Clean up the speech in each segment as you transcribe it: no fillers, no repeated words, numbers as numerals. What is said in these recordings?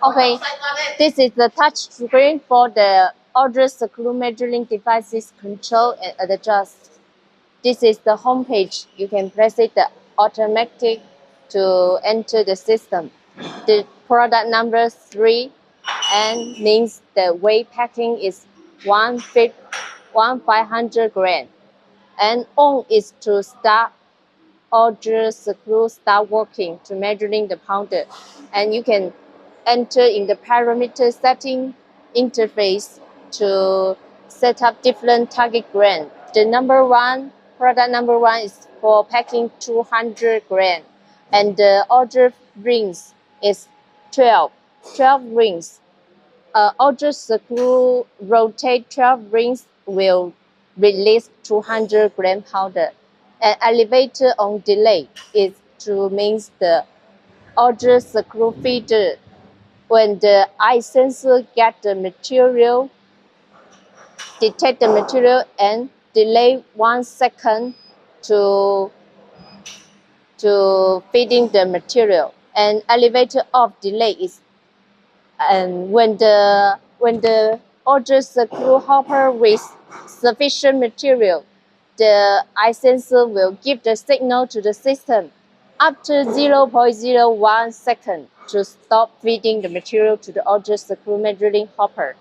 Okay, this is the touch screen for the Auger screw measuring devices control and adjust. This is the home page. You can press it automatic to enter the system. The product number 3 and means the weight packing is 1,500 gram. And on is to start Auger screw start working to measuring the pounder. And you can enter in the parameter setting interface to set up different target gram. The product number 1 is for packing 200 gram, and the Auger rings is 12 rings. Auger screw rotate 12 rings will release 200 gram powder. An elevator on delay is to means the Auger screw feeder. When the eye sensor get the material, detect the material and delay 1 second to feeding the material. And elevator off delay is when the Auger screw hopper with sufficient material, the eye sensor will give the signal to the system after 0.01 second to stop feeding the material to the Auger screw measuring hopper.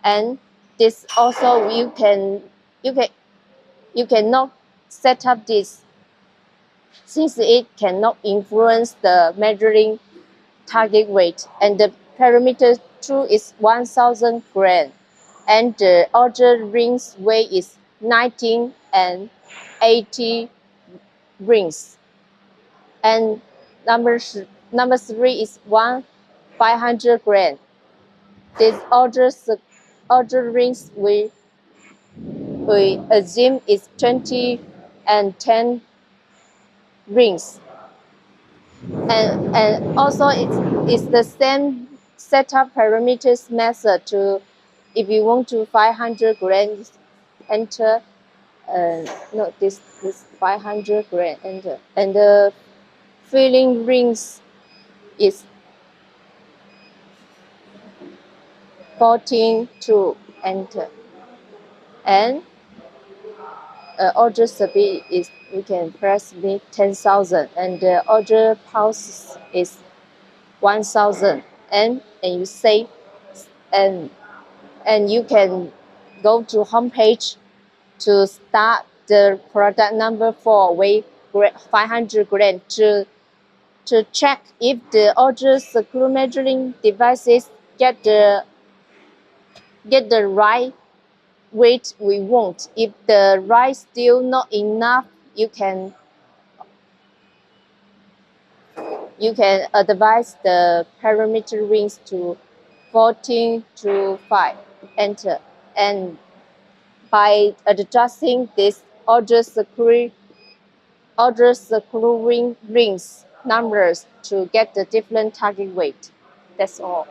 And this also you cannot set up this since it cannot influence the measuring target weight, and the parameter 2 is 1,000 gram, and the Auger rings weight is 19 and 80 rings. And number 3 is 1,500 gram. This Auger rings we assume is 20 and 10 rings. And also it's the same setup parameters method to, if you want to 500 grams, enter no, this 500 gram, enter, and the filling rings is 14 to enter, and Auger speed is, we can press me 10,000, and the Auger pulse is 1,000, and you save, and you can go to home page to start the product number 4 weight 500 gram to check if the Auger screw measuring devices get the right weight we want. If the right still not enough, you can advise the parameter rings to 14 to 5, enter, and by adjusting this Auger screw rings numbers to get the different target weight. That's all.